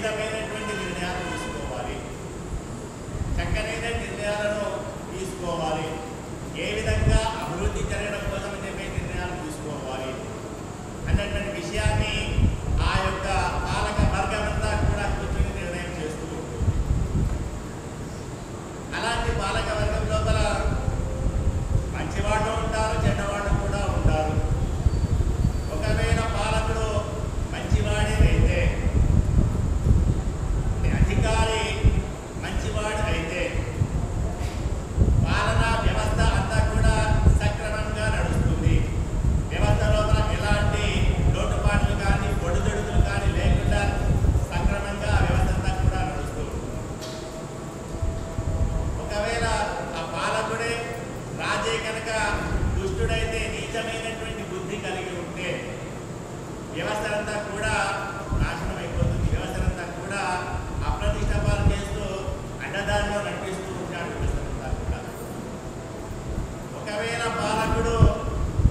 విధమైనటువంటి నిర్ణయాలు తీసుకోవాలి, చక్కనైన నిర్ణయాలను తీసుకోవాలి, ఏ విధంగా అభివృద్ధి జరగడం కోసం చెప్పే నిర్ణయాలు తీసుకోవాలి అన్నటువంటి విషయాన్ని ఆ యొక్క పాలక వర్గం అంతా కూడా కూర్చొని నిర్ణయం చేస్తూ ఉంటుంది. అలాంటి పాలక వర్గం లోపల మంచివాళ్ళు ఉంటారు, చెడ్డవాళ్ళు కూడా ఉంటారు. ఒకవేళ పాలకుడు మంచివాడే అయితే, అధికారి మంచివాడు అయితే పాలనా వ్యవస్థ అంతా కూడా సక్రమంగా నడుస్తుంది. వ్యవస్థ లోపల ఎలాంటి లోటుపాట్లు కానీ ఒడిదుడుకులు కానీ లేకుండా సక్రమంగా ఆ వ్యవస్థ అంతా కూడా నడుస్తుంది. ఒకవేళ ఆ పాలకుడే రాజే కనుక దుష్టుడైతే, నీచమైనటువంటి బుద్ధి కలిగి ఉంటే వ్యవస్థ అంతా కూడా నాశనం అయిపోతుంది. వ్యవస్థ అంతా కూడా అప్రతిష్టపాలు చేస్తూ అడ్డదారిలో నడిపిస్తూ ఉంటాడు వ్యవస్థ అంతా కూడా. ఒకవేళ పాలకుడు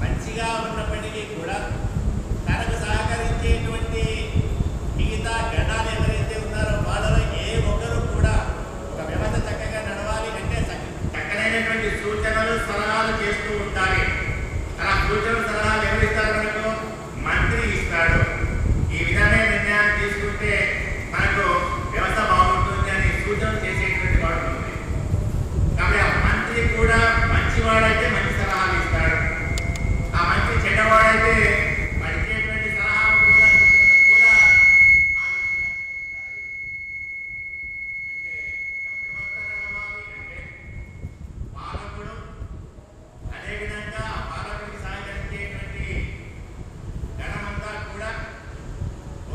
మంచిగా ఉన్నప్పటికీ కూడా తనకు సహకరించేటువంటి మిగతా గణాలు ఎవరైతే ఉన్నారో వాళ్ళలో ఏ ఒక్కరు కూడా ఒక వ్యవస్థ చక్కగా నడవాలి అంటే చక్కనైనటువంటి సూచనలు సలహాలు చేస్తూ ఉండాలి. అలా సూచనలు సలహాలు ఎవరు ఇస్తారు? మనకు మంత్రి ఇస్తాడు. ఈ విధమైన నిర్ణయాలు తీసుకుంటే మనకు వ్యవస్థ బాగుంటుంది అని సూచనలు చేసేటువంటి వాడు ఉంది. కాబట్టి ఆ మంత్రి కూడా మంచివాడైతే మంచి సలహాలు ఇస్తాడు. ఆ మంత్రి చెడ్డవాడైతే పడిచేటువంటి సలహాలు కూడా కూడా అంటే వ్యవస్థ నడవాలి అంటే పాలకుడు, అదేవిధంగా పాలకుడికి సహకరించేటువంటి గణమంతా కూడా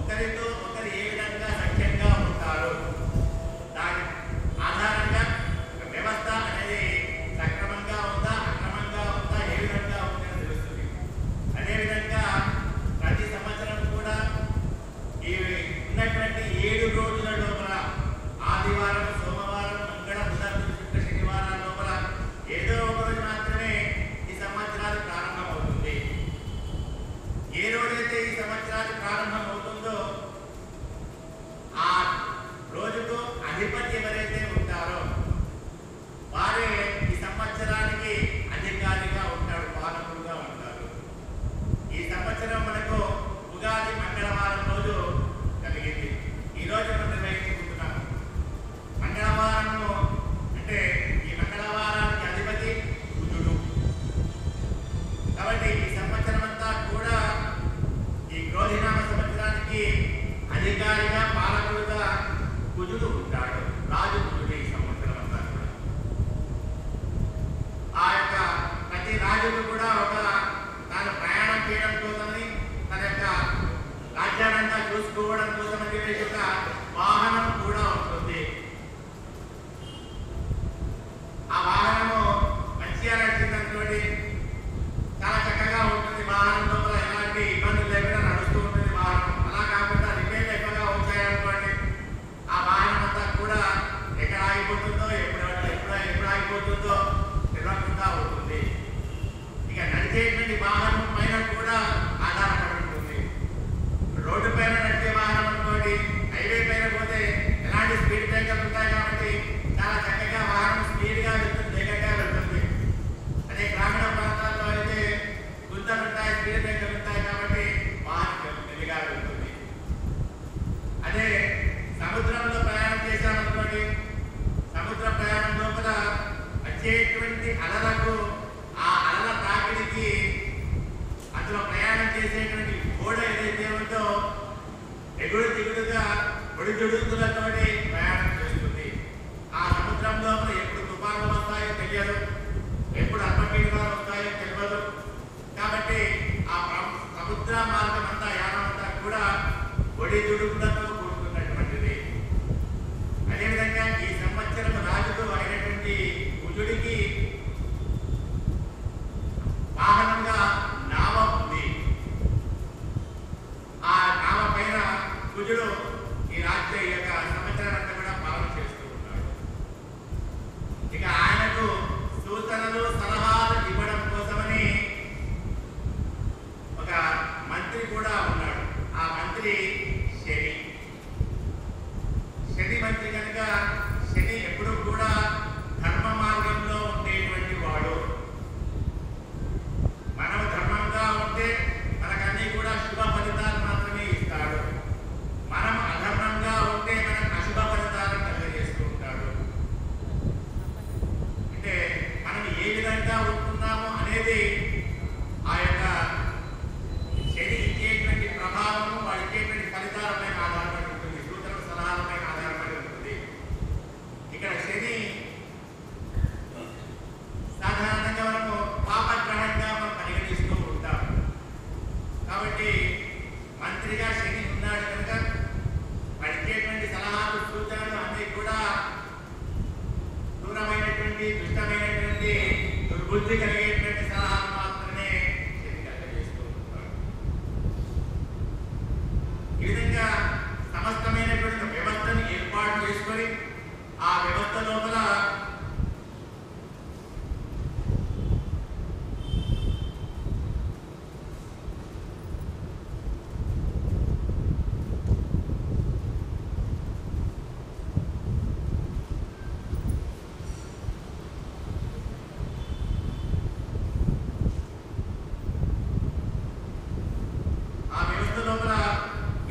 ఒకరితో ఒకరు ఏ విధంగా సఖ్యంగా ఉంటారు, దాని ఆధారంగా వ్యవస్థ అనేది సక్రమంగా ఉందా, అక్రమంగా ఉందా, ఏ విధంగా ఉందని తెలుస్తుంది. అదేవిధంగా ప్రతి సంవత్సరం కూడా ఈ ఉన్నటువంటి 7 రోజుల లోపల ఆదివారం, సోమవారం, మంగళ, బుధ, శుక్ర, శనివారాల లోపల ఏదో ఒక రోజు మాత్రమే ఈ సంవత్సరాలు ప్రారంభమవుతుంది. ఏ రోజైతే ఈ సంవత్సరాలు ప్రారంభం అవుతుందో ఆ రోజుకు అధిపతి ఎవరైతే ఉంటారో వారే ఈ సంవత్సరానికి అధికారిగా ఉంటాడు, పాలకుడుగా ఉంటారు. ఈ సంవత్సరం మనకు ఉగాది మంగళవారం రోజు కలిగింది. ఈ రోజు మనం నిర్వహించుకుంటున్నాము. మంగళవారము అంటే ఈ మంగళవారానికి అధిపతి కుజుడు. కాబట్టి ఈ సంవత్సరం అంతా కూడా ఈ క్రోధినామ సంవత్సరానికి అధికారిగా పాలకుడుగా కుజుడు ఉంటాడు. రాజు కుజుడు ఈ సంవత్సరం అంతా కూడా. ఆ యొక్క ప్రతి రాజుకు కూడా ఒక తాను ప్రయాణం చేయడం కోసమని, తన యొక్క రాజ్యాన్నంతా చూసుకోవడం కోసమని చెప్పేసి ఒక వాహనం కూడా ఉంటుంది. ఆ వాహనము మంచిగా నడిచిందనుకోండి, చాలా చక్కగా ఉంటుంది. వాహనం లోపల ఎలాంటి ఇబ్బందులు లేకుండా నడుస్తూ ఉంటుంది వాహనం. అలా కాకుండా రిపేర్లు ఎక్కువగా వచ్చాయనుకోండి, ఆ వాహనం అంతా కూడా ఎక్కడ ఆగిపోతుందో, ఎప్పుడు ఆగిపోతుందో తెలియకుండా అవుతుంది. ఇక నడిచేటువంటి వాహనం పైన కూడా ఆధారపడి ఉంటుంది. రోడ్డు పైన నడిచే వాహనం అనుకోండి, హైవే పైన పోతే ఎలాంటి స్పీడ్ బ్రేకర్లు ఉంటాయి కాబట్టి చాలా చక్కగా వాహనం స్పీడ్గా వెళ్తుంది, వేగంగా వెళ్తుంది. అదే గ్రామీణ ప్రాంతాల్లో అయితే గుంతలు ఉంటాయి, స్పీడ్ బ్రేకర్లు ఉంటాయి కాబట్టి వాహనం మెల్లిగా వెళ్తుంది. అదే సముద్రంలో ప్రయాణం చేశామనుకోండి, సముద్ర ప్రయాణం లోపల వచ్చేటువంటి అలలకు, ఆ అలల తాకిడికి అందులో ప్రయాణం చేసేటువంటి ఓడ ఏదైతే ఉందో ఎగుడు దిగుడుగా ఒడిదుడుకులతో ప్రయాణం చేస్తుంది. ఆ సముద్రం లోపల ఎప్పుడు తుఫానులు వస్తాయో తెలియదు, ఎప్పుడు అల్పపీడనాలు వస్తాయో తెలియదు. కాబట్టి ఆ సముద్ర మార్గం అంతా, యానం అంతా కూడా ఒడిదుడుకులతో కూడుకున్నటువంటిది. అదేవిధంగా ఈ సంవత్సరం రాజుకు అయినటువంటి కుజుడికి వాహనంగా నావ ఉంది. ఆ నావ పైన కుజుడు ఈ రాజ్య యొక్క సంవత్సరాలంతా కూడా పాలన చేస్తూ ఉన్నాడు. ఇక ఆయనకు సూచనలు సలహాలు ఇవ్వడం కోసమని ఒక మంత్రి కూడా ఉన్నాడు. ఆ మంత్రి శని. అధిపతిగా శని ఉన్నాడు కనుక పడిచేటువంటి సలహాలు సూచనలు అన్నీ కూడా దూరమైనటువంటి దుష్టమైనటువంటి దుర్బుద్ధి కలిగేటువంటి సలహాలు మాత్రమే శని కలగజేస్తూ ఉంటాడు. ఈ విధంగా సమస్తమైనటువంటి వ్యవస్థను ఏర్పాటు చేసుకొని ఆ వ్యవస్థ లోపల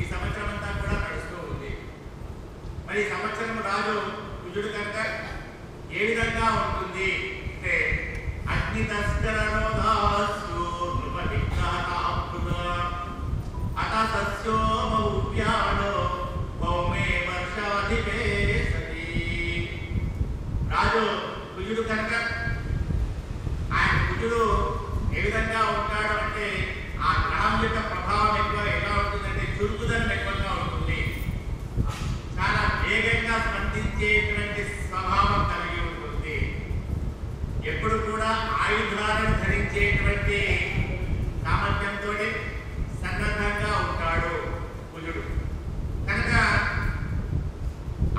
ఈ సంవత్సరం అంతా కూడా నడుస్తూ ఉంది. మరి ఈ సంవత్సరం రాజు కుజుడు కనుక ఏ విధంగా ఉంటుంది అంటే అగ్ని తస్కరో దాస్యో నృపటిగ్రహతాప్తున అత సస్యో మౌవ్యాడో భౌమే వర్షాధిపేసతి. రాజు కుజుడు కనుక ఆయన కుజుడు ఏ విధంగా ఉంటాడు అంటే ఆ గ్రహం యొక్క ప్రభావం ఎక్కువ ఎలా ఉంటుందంటే చురుకుదనం ఎక్కువగా ఉంటుంది. చాలా వేగంగా స్పందించేటువంటి స్వభావం కలిగి ఉంటుంది. ఎప్పుడు కూడా ఆయుధాలను ధరించేటువంటి సామర్థ్యంతో సన్నద్ధంగా ఉంటాడు కుజుడు కనుక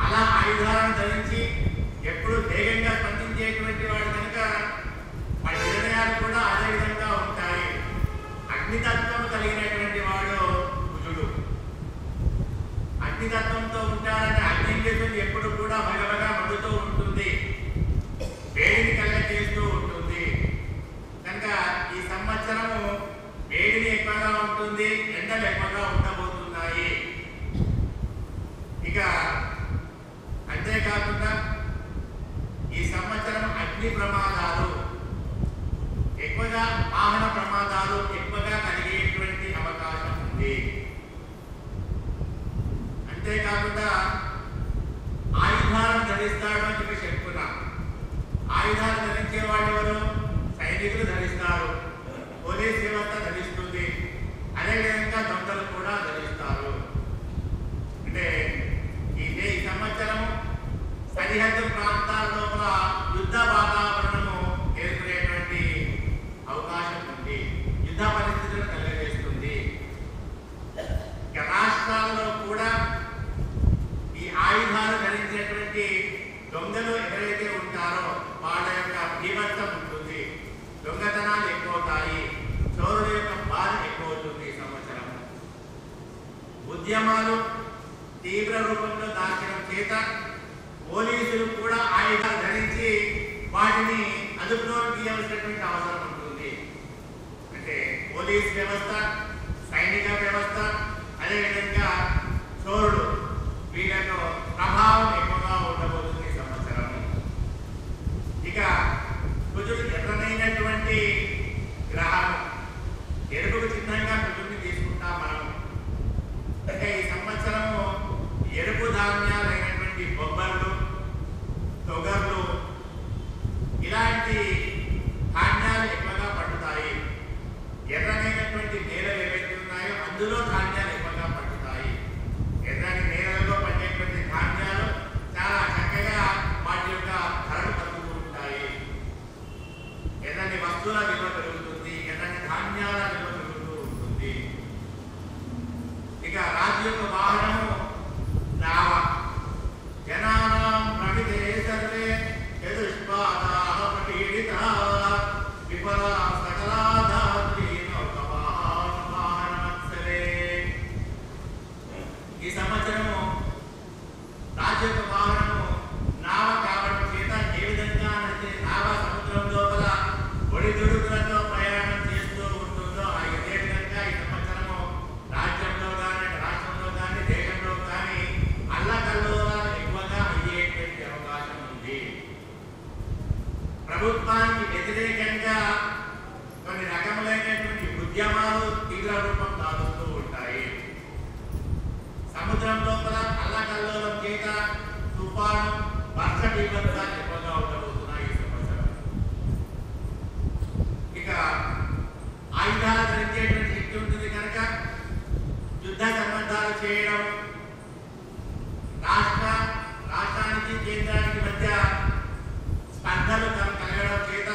అలా ఆయుధాలను ధరించి ఎప్పుడు వేగంగా స్పందించేటువంటి వాడు కనుక వాడి నిర్ణయాలు కూడా అదే విధంగా ఉంటాయి. అగ్నితత్వం కలిగినటువంటి వాడు కుజుడు. అగ్నితత్వంతో ఉంటాడంటే అగ్ని ఎప్పుడు కూడా భగభగా మండుతూ ఉంటుంది, వేడిని కలగజేస్తూ ఉంటుంది. కనుక ఈ సంవత్సరము వేడిని ఎక్కువగా ఉంటుంది, ఎండలు ఎక్కువగా ఉండబోతున్నాయి. ఇక అంతేకాకుండా ఈ సంవత్సరం అగ్ని ప్రమాదాలు ఎక్కువగా, వాహన ప్రమాదాలు ఎక్కువగా కలిగేటువంటి అవకాశం ఉంది. అంతేకాకుండా ఆయుధాలను ధరిస్తాడు అని చెప్పి చెప్పుకున్నాం. ఆయుధాలు ధరించే వాళ్ళు ఎవరు? సైనికులు ధరిస్తారు, పోలీస్ వ్యవస్థ ధరిస్తుంది, అదేవిధంగా దొంగలు కూడా ధరిస్తారు. అంటే ఈ సంవత్సరం సరిహద్దు ప్రాంతాల లోపల యుద్ధ వాతావరణము ఏర్పడేటువంటి అవకాశం ఉంది, యుద్ధ పరిస్థితులు కలగజేస్తుంది. రాష్ట్రాల్లో కూడా ఈ ఆయుధాలు ధరించేటువంటి దొంగలు ఎవరైతే ఉంటారో వాళ్ళ యొక్క భీమత్వం ఉంటుంది, దొంగతనాలు ఎక్కువవుతాయి, చోరుల యొక్క బాధ ఎక్కువ అవుతుంది. ఈ సంవత్సరం ఉద్యమాలు తీవ్ర రూపంలో దాచడం చేత పోలీసులు కూడా ఆయుధాలు ధరించి వాటిని అదుపులో తీయవలసినటువంటి అవసరం ఉంటుంది. అంటే పోలీస్ వ్యవస్థ, సైనిక వ్యవస్థ, అదేవిధంగా చోరుడు, వీళ్ళకు ప్రభావం ఎక్కువగా ఉండబోతుంది ఈ సంవత్సరం. ఇక కుజుడు ఎర్రనైనటువంటి గ్రహం, ఎరుపుకు చిహ్నంగా కుజుడిని తీసుకుంటాం మనం. అంటే ఈ సంవత్సరము ఎరుపు ధాన్యాలైనటువంటి బొబ్బర్లు, తొగర్లు, ఇలాంటి ధాన్యాలు ఎక్కువగా పండుతాయి. ఎర్రనైనటువంటి నేలలు ఏవైతే ఉన్నాయో అందులో ధాన్యాలు ఎక్కువగా పండుతాయి. ఎర్రని నేలల్లో పండేటువంటి ధాన్యాలు చాలా చక్కగా వాటి యొక్క ధరలు తగ్గుతూ ఉంటాయి. ఎర్రని వస్తువుల విలువ పెరుగుతుంది, ఎర్రని ధాన్యాల విలువ పెరుగుతూ ఉంటుంది. ఇక రాజు యొక్క వాహనము నావ. జనానాం ప్రమితే సర్వే చతుష్పాదాః ప్రపీడితాః విఫలా సకలా ధాత్రీ నౌకవాహనమత్సరే. ఒప్పందాలు చేయడం, రాష్ట్రానికి కేంద్రానికి మధ్య స్పర్ధలు కలగడం చేత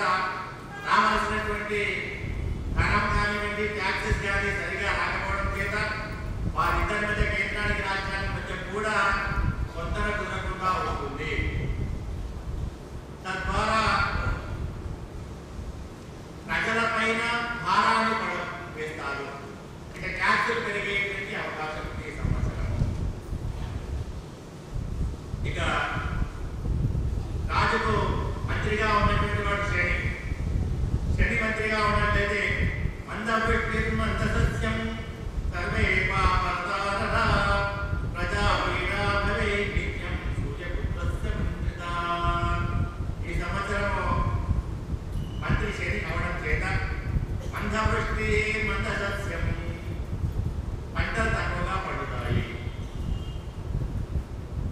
రావాల్సినటువంటి ధనం కానివ్వండి, ట్యాక్సెస్ కానీ సరిగా రాకపోవడం చేత వారిద్దరి మధ్య కేంద్రానికి రాష్ట్రానికి మధ్య కూడా పొందన కుదరకుండా ఉంటుంది. తద్వారా ప్రజలపైన భారాన్ని వేస్తారు. ఇక ట్యాక్సులు పెరిగేటువంటి అవకాశం ఉంది ఈ సంవత్సరం. ఇక రాజుకు మంత్రిగా ఉన్నటువంటి వాడు శని మంత్రిగా ఉన్నట్లయితే మందసస్యం సర్వే ప్రజాపీడా భవే నిత్యం సూర్యపుత్రస్య మంత్రిత. ఈ సంవత్సరం మంత్రి శని అవడం చేత మందవృష్టి మందసస్యం పంటలు తక్కువగా పండుతాయి.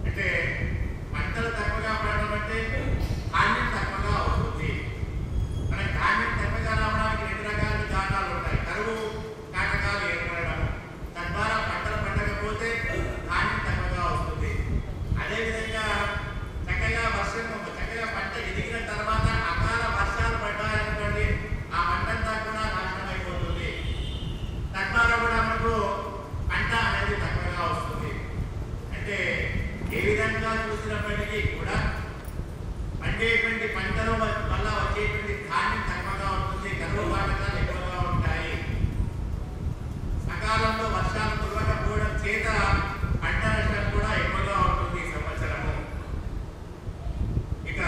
అంటే పంటలు తక్కువగా పడడం అంటే ధాన్యం తక్కువగా అవుతుంది. మనకి ధాన్యం తక్కువగా రావడానికి 2 రకాల కారణాలు ఉంటాయి. కరువు కాటకాలు ఏర్పడడం, తద్వారా పంటలు పండకపోతే ధాన్యం తక్కువగా వస్తుంది. అదేవిధంగా చక్కగా పంట ఎదిగిన తర్వాత అకాల వర్షాలు పడ్డాయనుకోండి, ఆ పంటంతా కూడా నాశనం అయిపోతుంది. తద్వారా కూడా మనకు పంట అనేది తక్కువగా వస్తుంది. అంటే ఏ విధంగా చూసినప్పటికీ కూడా పండేటువంటి పంటల వల్ల వచ్చేటువంటి ధాన్యం తక్కువగా ఉంటుంది, కరువు కాటకాలు ఎక్కువగా ఉంటాయి. సకాలంలో వర్షాలు కురవకపోవడం చేత పంట నష్టం కూడా ఎక్కువగా ఉంటుంది ఈ సంవత్సరము. ఇక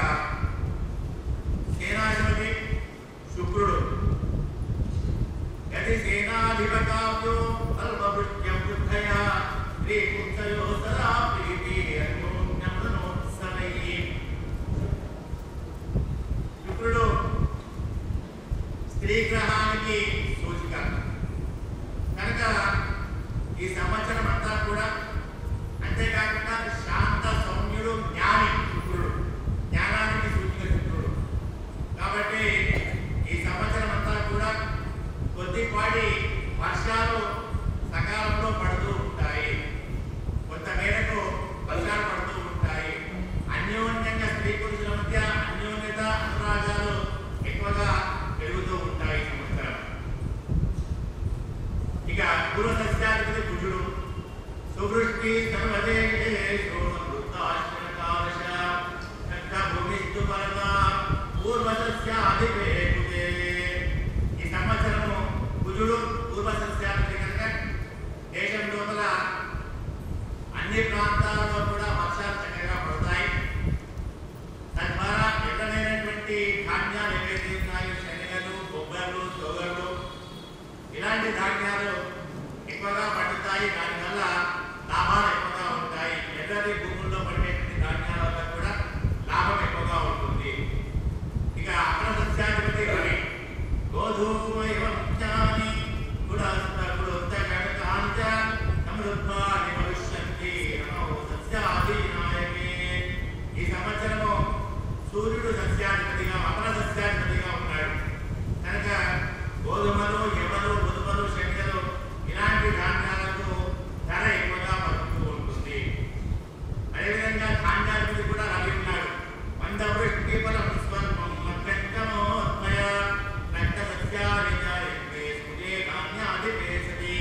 సేనాధిపతి శుక్రుడు యది సేనాధిపతాభ్యో అల్పవృత్యం బుద్ధయా శ్రీపుత్రయో సదా ప్రీతి అన్యోన్యమనోత్సవై. శుక్రుడు స్త్రీ గ్రహానికి సూచిక కనుక ఈ సంవత్సరం అంతా కూడా, అంతేకాకుండా శాంత సౌమ్యుడు, జ్ఞాని శుక్రుడు, జ్ఞానానికి సూచిక శుక్రుడు. కాబట్టి ఈ సంవత్సరం అంతా కూడా కొద్దిపాటి వర్షాలు సకాలంలో పడుతూ ఉంటాయి, కొంత మేరకు వర్షాలు పడుతూ ఉంటాయి. అన్యోన్యంగా స్త్రీ పురుషుల మధ్య అన్యోన్యత, అనురాగాలు ఎక్కువగా పెరుగుతూ ఉంటాయి ఈ సంవత్సరం. ఇక పూర్వ సస్యాధిపతి కుజుడు సువృష్టి సర్వదేశేషు సమృద్ధాశ్రమకాలశ భూమిస్తు పరత పూర్వ సస్యాధిపే కుజే. ఈ సంవత్సరము కుజుడు పూర్వ సస్యాధిపతి కనుక దేశం లోపల అన్ని ప్రాంతాలలో కూడా వర్షాలు చక్కగా పడతాయి. తద్వారా ఎక్కడైనటువంటి ధాన్యాలు ఏవైతే ఉన్నాయో, శనగలు, బొబ్బర్లు, సోగర్లు, ఇలాంటి ధాన్యాలు ఎక్కువగా పండుతాయి. దానివల్ల లాభాలు ఎక్కువగా ఉంటాయి. ఎర్రటి భూముల్లో పడినటువంటి ధాన్యాల వల్ల కూడా లాభం ఎక్కువగా ఉంటుంది. ఇక అగ్ర సస్యాధిపతి రవి గోధూమయవ ముఖ్యాని సమృద్ధాని భవిష్యంతి సస్యాధినాయకే. ఈ సంవత్సరము సూర్యుడు సస్యాధిపతిగా, అపర సస్యాధిపతిగా ఉన్నాడు కనుక గోధుమలు, ఎవలు, ఉదుమలు, శనగలు ఇలాంటి ధాన్యాలకు ధర ఎక్కువగా పలుకుతూ ఉంటుంది. అదేవిధంగా ధాన్యాధిపతి కూడా రవి ఉన్నాడు. మందవృష్టి ఫలం స్వల్పం మధ్యంతమోత్మయ రక్త సస్యాధిపతి సూర్యే ధాన్యాధిపేసతి.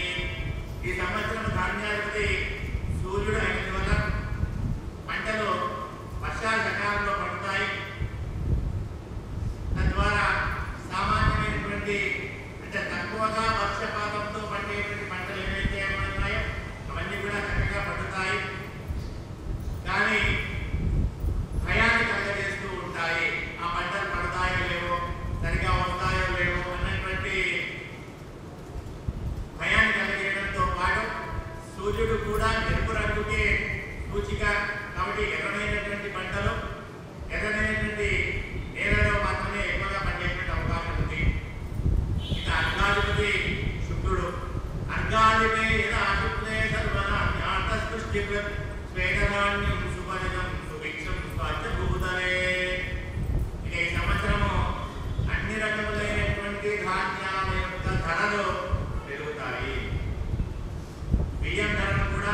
ఈ సంవత్సరం ధాన్యాధిపతి సూర్యుడు అయినందువల్ల పంటలు వర్షాలు సకాలంలో పడతాయి. తద్వారా సామాన్యమైనటువంటి, అంటే తక్కువగా వర్షపాతంతో పండేటువంటి పంటలు ఏవైతే ఉన్నాయో అవన్నీ కూడా చక్కగా పండుతాయి. కానీ భయాన్ని కలగజేస్తూ ఉంటాయి. ఆ పంటలు పడతాయో లేవో, సరిగా వస్తాయో లేవో అన్నటువంటి భయాన్ని కలిగేయడంతో పాటు సూర్యుడు కూడా ఎరుపు రంగుకే సూచిక. కాబట్టి ఎర్రమైనటువంటి పంటలు ఎర్రమైనటువంటి నేలలో మాత్రమే ఎక్కువగా పండేటువంటి అవకాశం ఉంది. ఇక అర్ఘాధిపతి శుక్రుడు. అర్ఘాధిపే శుక్లే సర్వనాస్పృష్టి స్వేదధాన్యం సుపరితం సుభిక్షం స్వాచ్ఛభూతలే. ఇక ఈ సంవత్సరము అన్ని రకములైనటువంటి ధాన్యాల యొక్క ధరలు పెరుగుతాయి. బియ్యం ధరలు కూడా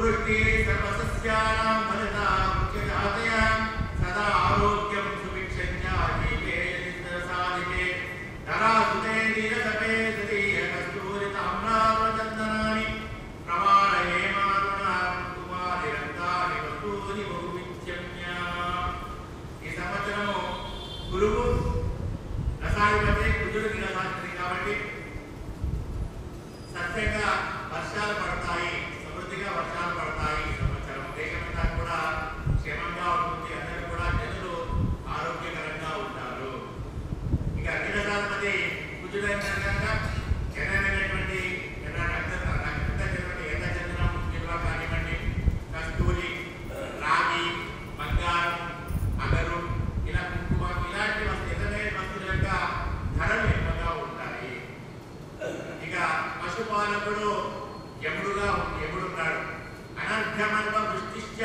సువృష్టి సర్వసస్యానాం ఫలితా ముఖ్యజాతయ సదా ఆరోగ్యం సుభిక్షంచ జీవేంద్రసాదికే ధరాసుతే నీరసపే సతీయ కస్తూరి తామ్రావచందనాని ప్రమాణయేమారుణాం కుమారిరంతాని వస్తూని బహువిచ్యమ్య. ఈ సంవత్సరము గురువు రసాధిపతి కుజుడికి రసాధిపతి కాబట్టి సత్యంగా వర్షాలు పడతాయి, సమృద్ధిగా వర్షాలు పడతాయి. ఈ సంవత్సరం దేశమంతా కూడా క్షేమంగా ఉంటుంది, అందరూ కూడా జనులు ఆరోగ్యకరంగా ఉంటారు. ఇక అగ్నిరసాధిపతి కుజుడైన కనుక జనమైనటువంటి ఎర్రచందనం నిల్వ కానివ్వండి, కస్తూరి, రాగి, బంగారం, అగరు, ఇలా కుంకుమ ఇలాంటి ఎర్రమైన వస్తువుల యొక్క ధరలు ఎక్కువగా ఉంటాయి. ఇక పశుపాలకుడు యముడున్నాడు. అనర్ఘమల్వ వృష్టిశ్చ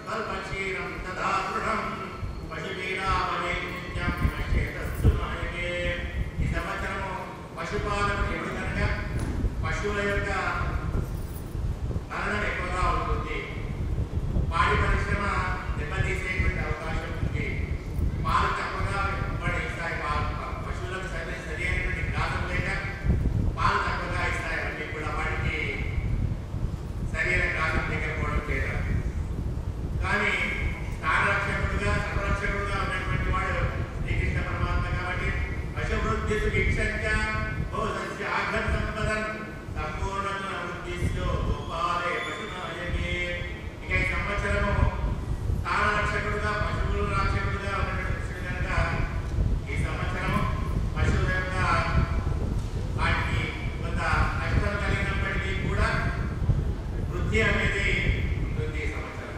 కల్పక్షీరం తదా దృఢం పశుపీడామనే నిత్యం వినశ్చేతస్సు నాయకే. ఈ సంవత్సరము పశుపాలకుడు యముడు కనుక పశువుల యొక్క మరణం ఎక్కువగా ఉంటుంది. పాడి పరిశ్రమ దెబ్బతీసేటువంటి అవకాశం ఉంది. పాలు తక్కువగా ఇస్తాయి. పశువులకు సరి అయినటువంటి గ్రాసం లేక పాలు తక్కువగా ఇస్తాయి. అవన్నీ కూడా వాటికి సరైన గ్రాసం లేకపోవడం లేదా. కానీ స్థానరక్షకుడుగా సర్వరక్షకుడుగా ఉన్నటువంటి వాడు శ్రీకృష్ణ పరమాత్మ కాబట్టి పశువృద్ధి వీక్షంచ భోజస్య ఆఘం సంపదన్ సంపూర్ణ వృద్ధిస్యో గోపాలే పశునాయకే. ఇక ఈ సంవత్సరము స్థానరక్షకుడుగా పశువుల రక్షకుడుగా ఉన్నటువంటి కృష్ణుడు కనుక ఈ సంవత్సరము పశువుల యొక్క వాటికి కొంత నష్టం కలిగినప్పటికీ కూడా వృద్ధి అనేది ఉంటుంది ఈ సంవత్సరం.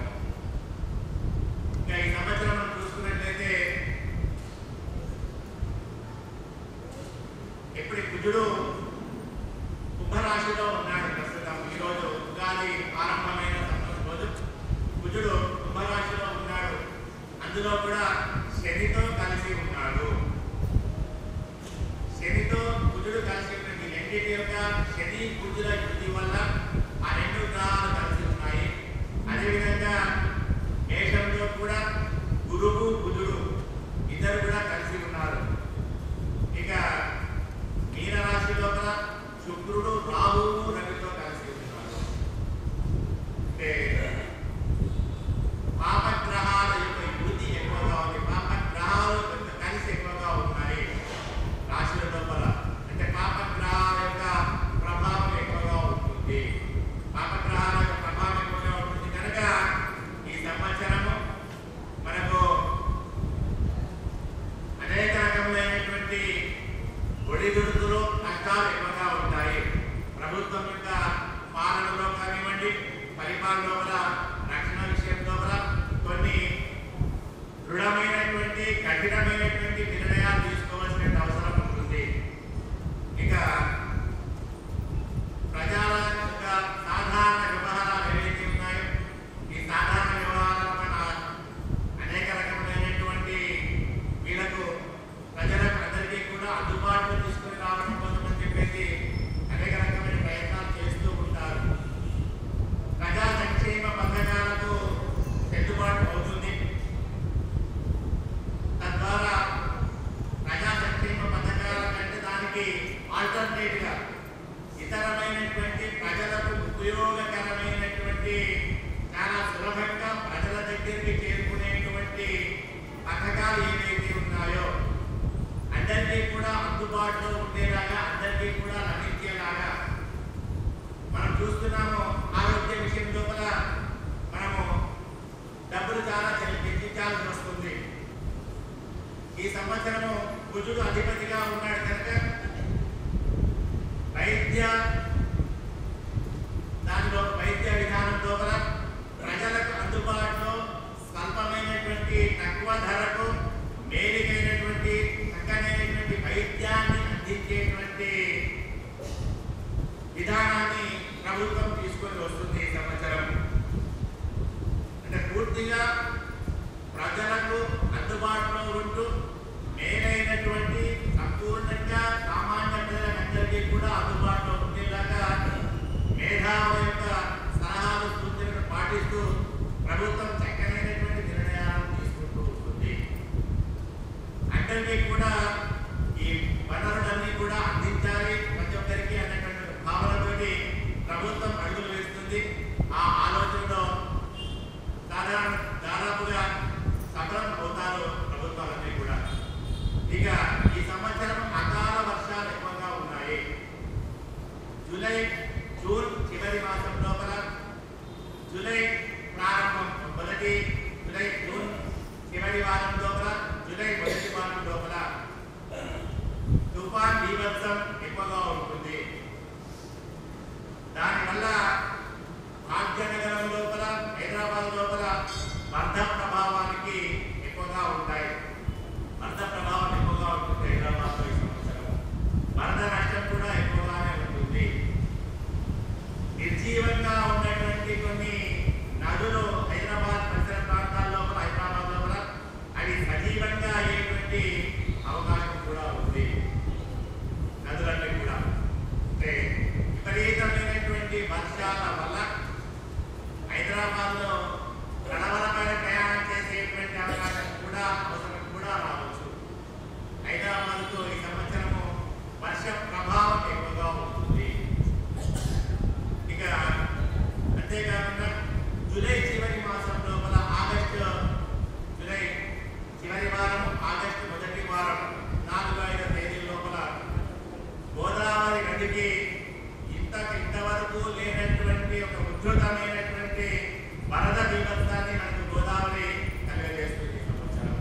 ఇంకా ఈ సంవత్సరం మనం చూసుకున్నట్లయితే ఎప్పుడు కుజుడు కుంభరాశిలో ఉన్నాడు. ప్రస్తుతం ఈరోజు ఉగాది ఆరంభమైన రోజు కుజుడు కుంభరాశిలో ఉన్నాడు. అందులో కూడా శనితో కలిసి ఉన్నాడు. శనితో కుజుడు కలిసి ఉన్నది రెండింటి యొక్క శని కుజుల యుద్ధి వల్ల ఆ రెండు గ్రహాలు కలిసి ఉన్నాయి. అదేవిధంగా మేషంలో కూడా గురువు కుజుడు ఇద్దరు కూడా కలిసి ఉన్నారు. ఇక మీనరాశి లోపల శుక్రుడు రాహువు రవితో కలిసి ఉన్నారు. అంటే పాపగ్రహాల యొక్క యుద్ధి ఎక్కువగా ఉంది. పాపగ్రహాలు కలిసి ఎక్కువగా ఉన్నాయి రాశుల లోపల. అంటే పాపగ్రహాల యొక్క ప్రభావం ఎక్కువగా ఉంటుంది. పాపగ్రహాల యొక్క ప్రభావం ఎక్కువగా ఉంటుంది కనుక ఈ సంవత్సరము మనకు అనేక రకములైనటువంటి ఒడిదుడుకులు నష్టాలు ఎక్కువగా ఉంటాయి. ప్రభుత్వం యొక్క పాలనలో కానివ్వండి, పరిపాలన లోపల, రక్షణ విషయం లోపల కొన్ని దృఢమైనటువంటి కఠినమైనటువంటి నిర్ణయాలు తీసుకోవాల్సిన అవసరం ఉంటుంది. ఇక ప్రజల యొక్క సాధారణ వ్యవహారాలు ఏవైతే ఉన్నాయో ఈ సాధారణ వ్యవహారాల పైన అనేక రకములైనటువంటి వీళ్ళకు ప్రజలకు అందరికీ కూడా అందుబాటులో తీసుకుని రావడం కోసం అని చెప్పేసి అనేక రకమైన ప్రయత్నాలు చేస్తూ ఉంటారు. ప్రజా సంక్షేమ పథకాలకు చెల్లుబాటు అవుతుంది. తద్వారా ప్రజా సంక్షేమ పథకాల కంటే దానికి ఆల్టర్నేట్గా ఇతరమైనటువంటి ప్రజలకు ఉపయోగకరమైనటువంటి చాలా సులభంగా ప్రజల దగ్గరికి చేరుకునేటువంటి పథకాలు ఏవైతే ఉన్నాయో అందరికీ కూడా అందుబాటులో ఉండేలాగా, అందరికీ కూడా లభించేలాగా మనం చూస్తున్నాము. ఆరోగ్య విషయం లోపల మనము డబ్బులు చాలా చెల్లించాల్సి వస్తుంది. ఈ సంవత్సరము కుజుడు అధిపతిగా ఉన్నాడు కనుక వైద్య విధానం లోపల ప్రజలకు అందుబాటులో స్వల్పమైనటువంటి తక్కువ ధరకు మేలుకైనటువంటి చక్కనైనటువంటి వైద్యాన్ని అందించేటువంటి విధానాన్ని ప్రభుత్వం తీసుకొని వస్తుంది ఈ సంవత్సరం. అంటే పూర్తిగా ప్రజలకు అందుబాటులో ఉంటూ మేలైనటువంటి సంపూర్ణంగా సామాన్య ప్రజలందరికీ కూడా అందుబాటులో ఉండేలాగా మేధావుల యొక్క సలహాలు సూచనలు ప్రభుత్వం చక్కనైనటువంటి నిర్ణయాలను తీసుకుంటూ ఉంటుంది. అందరికీ కూడా ఈ వనరులన్నీ కూడా అందించాలి ప్రతి ఒక్కరికి అనేటువంటి భావనతోటి ప్రభుత్వం అడుగులు వేస్తుంది. ఆ ఆలోచనలో దాదాపుగా సఫలం అవుతారు ప్రభుత్వాలన్నీ కూడా. ఇక ఈ సంవత్సరం అకాల వర్షాలు ఎక్కువగా ఉన్నాయి. జూన్ చివరి మాసం లోపల, జూలై ప్రారంభం జూన్ చివరి వారం లోపల, జూలై మొదటి వారం లోపల తుఫాన్ బీభత్సం ఎక్కువగా ఉంటుంది. దానివల్ల భాగ్యనగరం లోపల, హైదరాబాద్ లోపల వరద ప్రభావానికి ఎక్కువగా ఉంటాయి. వరద ప్రభావం ఎక్కువగా ఉంటుంది హైదరాబాద్లో ఈ సంవత్సరం. వరద నష్టం కూడా ఎక్కువగానే ఉంటుంది. నిర్జీవంగా ఉన్నటువంటి కొన్ని నదులు హైదరాబాద్ పరిసర ప్రాంతాల లోపల, హైదరాబాద్ లోపల అవి సజీవంగా అయ్యేటువంటి అవకాశం కూడా ఉంది. నదులన్నీ కూడా అంటే విపరీతమైనటువంటి వర్షాల వల్ల హైదరాబాద్లో గడవలపైన ప్రయాణం చేసేటువంటి అవకాశం కూడా అవసరం కూడా రావచ్చు. హైదరాబాద్లో ఈ సంవత్సరము వర్ష ప్రభావం ఎక్కువగా ఉంటుంది. ఇక అంతేకాకుండా జూలై చివరి మాసం లోపల జూలై చివరి వారం, ఆగస్టు మొదటి వారం 4-5 తేదీల లోపల గోదావరి నదికి ఇంతవరకు లేనటువంటి ఒక ఉధృతమైనటువంటి వరద బీభత్సాన్ని మనకు గోదావరి కలుగజేస్తుంది. ఈ సంవత్సరం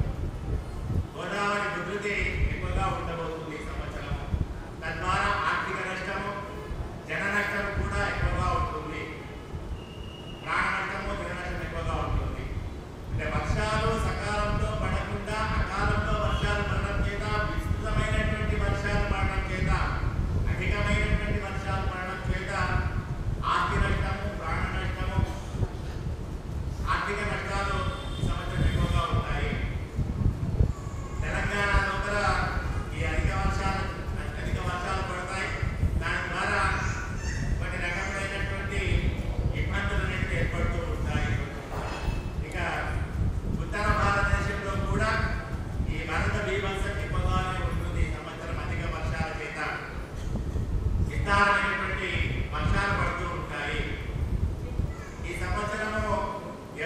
గోదావరి ఉధృతి ఎక్కువగా ఉండబోతుంది ఈ సంవత్సరం. తద్వారా ఆర్థిక నష్టము, జన నష్టం కూడా ఎక్కువగా ఉంటుంది. ప్రాణ నష్టము, జన నష్టం ఎక్కువగా ఉంటుంది. అంటే వర్షాలు సకాలంలో పడకుండా అకాలంలో వర్షాలు పడడం చేత, విస్తృతమైనటువంటి వర్షాలు పడడం చేత, అధికమైనటువంటి వర్షాలు పడడం చేత ఆర్థిక నష్టము, ప్రాణ నష్టము, ఆర్థిక నష్టాలు ఈ సంవత్సరం ఎక్కువగా ఉంటాయి. తెలంగాణ లోపల ఈ అధిక వర్షాలు పడతాయి. దాని ద్వారా కొన్ని రకమైనటువంటి ఇబ్బందులు అనేవి ఏర్పడుతూ ఉంటాయి. ఇక ఉత్తర భారతదేశంలో కూడా ఈ వరద బీభత్సం ఎక్కువగానే ఉంటుంది ఈ సంవత్సరం. అధిక వర్షాల చేత విస్తారమైనటువంటి వర్షాలు పడుతూ ఉంటాయి. ఈ సంవత్సరము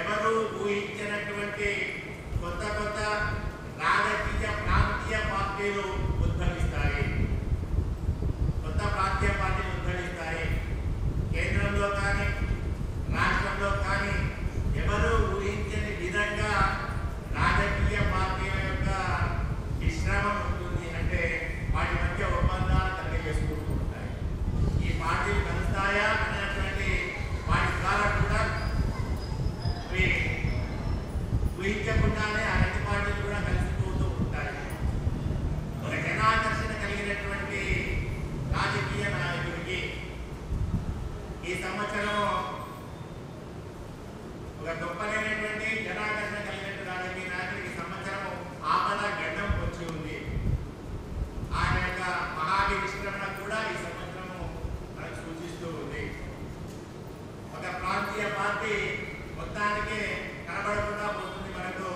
ఎవరు ఊహించినటువంటి కొత్త రాజకీయ ప్రాంతీయ పార్టీలు ఉద్భవిస్తాయి. కొత్త ప్రాంతీయ పార్టీలు ఉద్భవిస్తాయి. కేంద్రంలో కానీ రాష్ట్రంలో కానీ ఎవరు ఊహించని విధంగా రాజకీయ పార్టీల యొక్క మిశ్రమం ఉంటుంది. అంటే వాటి మధ్య ఒప్పందాలు కలిగేసుకుంటూ ఉంటాయి. ఈ పార్టీలు కలుస్తాయా అనేటువంటి వాటి ద్వారా కూడా ఊహించకుండానే ఆ రెండు పార్టీలు కూడా కలిసిపోతూ ఉంటాయి. ఒక జనాకర్షణ కలిగినటువంటి రాజకీయ నాయకుడికి ఈ సంవత్సరం ఒక గొప్పనైనటువంటి జనాకర్షణ కలిగినటువంటి రాజకీయ నాయకుడికి ఈ సంవత్సరం ఆపద గడ్డం వచ్చి ఉంది. ఆయన యొక్క మహావిష్క్రమణ కూడా ఈ సంవత్సరం మనకు సూచిస్తూ ఉంది. ఒక ప్రాంతీయ పార్టీ మొత్తానికి కనబడకుండా పోతుంది మనకు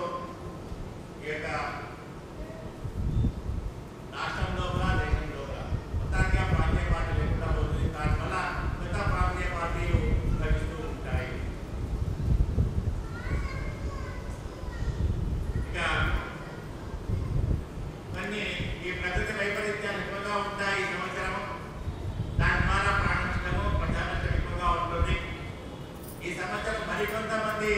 ఈ యొక్క రాష్ట్రంలో కూడా, దేశంలో కూడా మొత్తానికి ఆ ప్రాంతీయ పార్టీ లేకుండా పోతుంది. దానివల్ల కొత్త ప్రాంతీయ పార్టీలు లభిస్తూ ఉంటాయి. ఇక కొన్ని ఈ ప్రకృతి వైపరీత్యాలు ఎక్కువగా ఉంటాయి ఈ సంవత్సరం. దాని ద్వారా ప్రాణ నష్టము, ప్రజా నష్టం ఎక్కువగా ఉంటుంది. ఈ సంవత్సరం మరికొంతమంది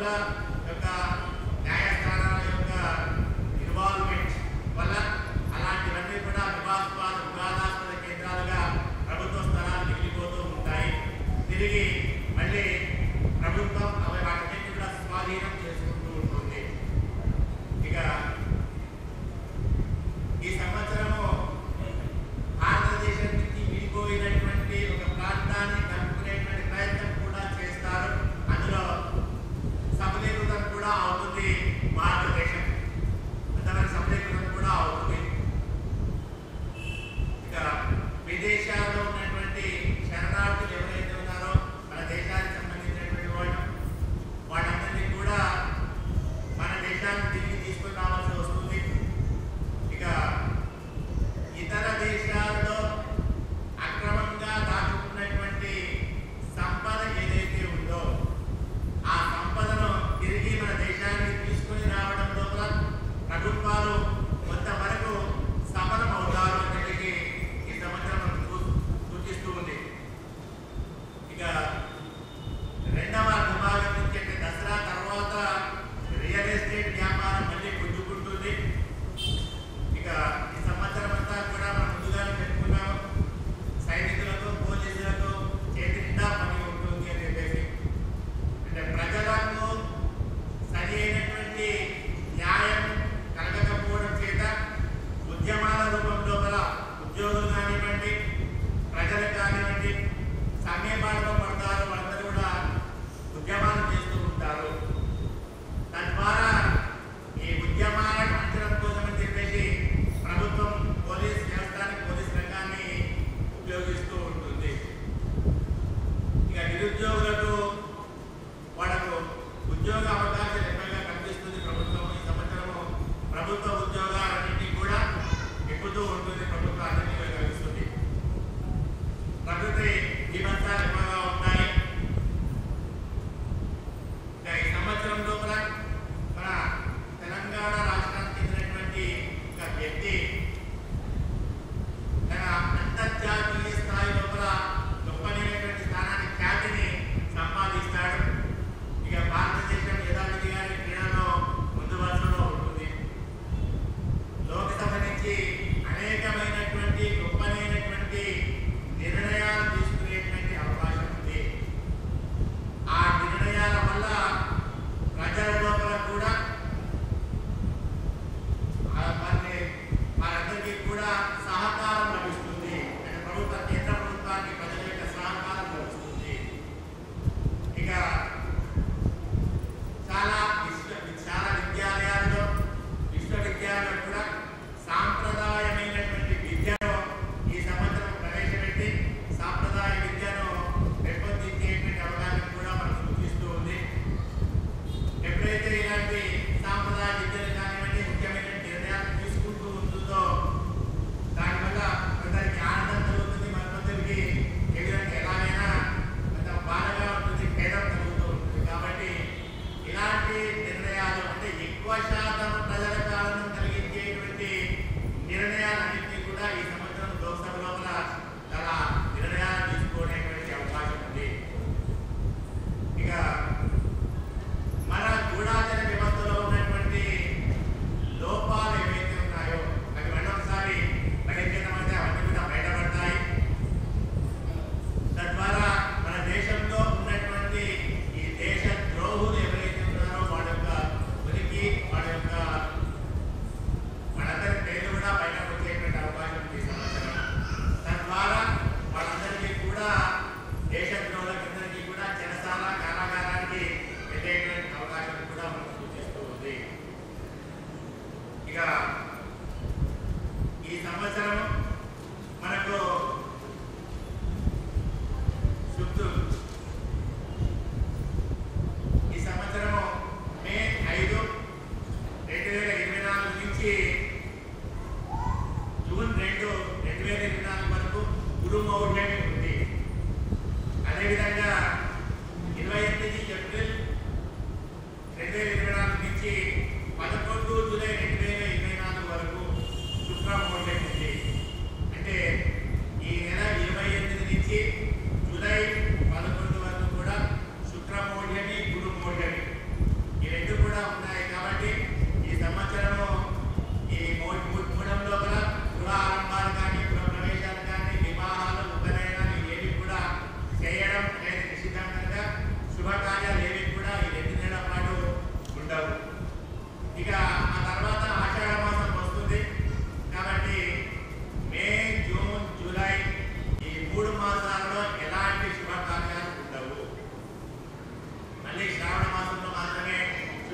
కోర్టుల యొక్క న్యాయస్థానాల యొక్క ఇన్వాల్వ్మెంట్ వల్ల అలాంటివన్నీ కూడా వివాదాస్పద కేంద్రాలుగా ప్రభుత్వ స్థలాలు మిగిలిపోతూ ఉంటాయి. తిరిగి మళ్ళీ ప్రభుత్వం వాటిని కూడా స్వాధీనం చేసుకుంటూ ఉంటుంది. ఇక ఈ సంవత్సరము భారతదేశం నుంచి విడిపోయినటువంటి ఒక ప్రాంతాన్ని కలుపుకునేటువంటి ప్రయత్నం కూడా చేస్తారు. అందులో సఫలీకృతం కూడా అవుతుంది భారతదేశం, అంతవరకు సఫలీకృతం కూడా అవుతుంది. ఇక విదేశాల్లో ఉన్నటువంటి శరణార్థులు ఎవరైతే ఉన్నారో మన దేశానికి సంబంధించినటువంటి వాళ్ళందరినీ కూడా మన దేశానికి తిరిగి తీసుకుని రావాల్సి వస్తుంది. ఇక ఇతర దేశాల్లో అక్రమంగా దాచుకున్నటువంటి సంపద ఏదైతే ఉందో ఆ సంపదను తిరిగి మన దేశానికి తీసుకుని రావడం లోపల ప్రభుత్వాలు కొంతవరకు సఫలం అవుతారు అనేది ఈ సంవత్సరం సూచిస్తూ ఉంది. ఇక రెండవ అర్ధభాగం నుంచి అంటే దసరా తర్వాత రియల్ ఎస్టేట్ వ్యాపారం మళ్ళీ పుంజుకుంటుంది. ఇక ఈ సంవత్సరం అంతా కూడా మనం ముందుగానే చెప్పుకున్నాము, సైనికులకు పోలీసులకు చేతి నిండా పని ఉంటుంది అని చెప్పేసి. అంటే ప్రజలకు సరి అయినటువంటి న్యాయం కలగకపోవడం చేత ఉద్యమాల రూపంలో గల ఉద్యోగులు కానివ్వండి, ప్రజలు కానివ్వండి సమయపాలన పడతారు. వాళ్ళందరూ కూడా ఉద్యమాలు చేస్తూ ఉంటారు. తద్వారా ఈ ఉద్యమాలను అంచడం కోసం అని చెప్పేసి ప్రభుత్వం పోలీస్ వ్యవస్థని, పోలీస్ రంగాన్ని ఉపయోగిస్తూ ఉంటుంది. ఇక నిరుద్యోగులకు వాళ్ళకు ఉద్యోగ అవకాశాలు ఎక్కువగా కల్పిస్తుంది ప్రభుత్వం. ఈ సంవత్సరము ప్రభుత్వ ఉద్యోగాలన్నింటినీ కూడా ఎక్కుతూ ఉంటుంది, ప్రభుత్వం అన్నింటినీ కలిగిస్తుంది. ప్రకృతి విమర్శలు ఎక్కువగా ఉంటాయి. ఈ సంవత్సరం లోపల మన తెలంగాణ రాష్ట్రానికి చెందినటువంటి ఒక వ్యక్తి తన అంతర్జాతీయ స్థాయి లోపల గొప్పనైనటువంటి స్థానాన్ని, ఖ్యాతిని సంపాదిస్తాడు. ఇక భారతదేశం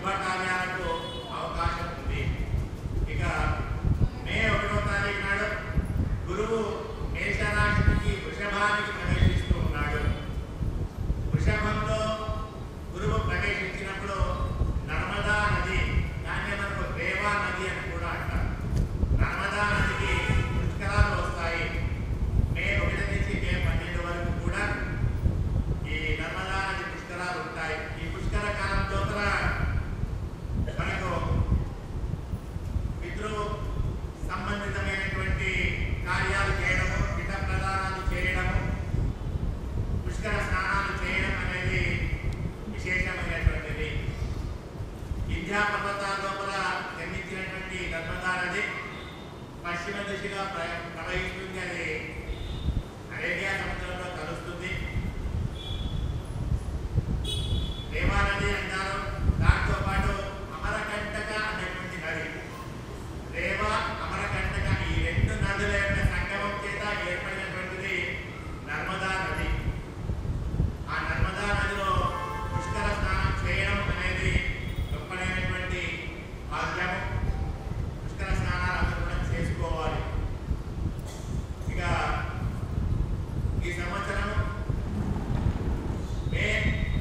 శుభకార్యాలకు అవకాశం ఉంది. ఇక మే 1వ తారీఖు నాడు గురువు మేషరాశి నుంచి వృషభానికి ప్రవేశిస్తూ ఉన్నాడు. వృషభంలో గురువు ప్రవేశించినప్పుడు నర్మదా నది, దాన్ని మనకు రేవా నది అని కూడా అంటారు. నర్మదా నదికి పుష్కరాలు వస్తాయి. మే 1 నుంచి మే 12 వరకు కూడా ఈ నర్మదా నది పుష్కరాలు ఉంటాయి. ఈ పుష్కర కాలం లోపల మనకు పితృ సంబంధితమైనటువంటి కార్యాలు చేయడము, పిఠ ప్రదానాలు చేయడము, పుష్కర స్నానాలు చేయడం అనేది విశేషమైనటువంటిది. వింధ్యా పర్వతాల లోపల జన్మించినటువంటి నర్మదా నది పశ్చిమ దిశగా ప్రవహిస్తుంది. అది అరేబియా సముద్రంలో కలుస్తుంది. రేవా నది అంటారు. దాంతో పాటు అమరకంటక అనేటువంటి నది, రేవా అమరకంటక, ఈ 2 నదుల యొక్క సంగమం చేత ఏర్పడినటువంటిది నర్మదా నది. ఆ నర్మదా నదిలో పుష్కర స్నానం చేయడం అనేది గొప్పనైనటువంటి భాగ్యము. పుష్కర స్నానాలు అందరూ కూడా చేసుకోవాలి. ఇక ఈ సంవత్సరం మే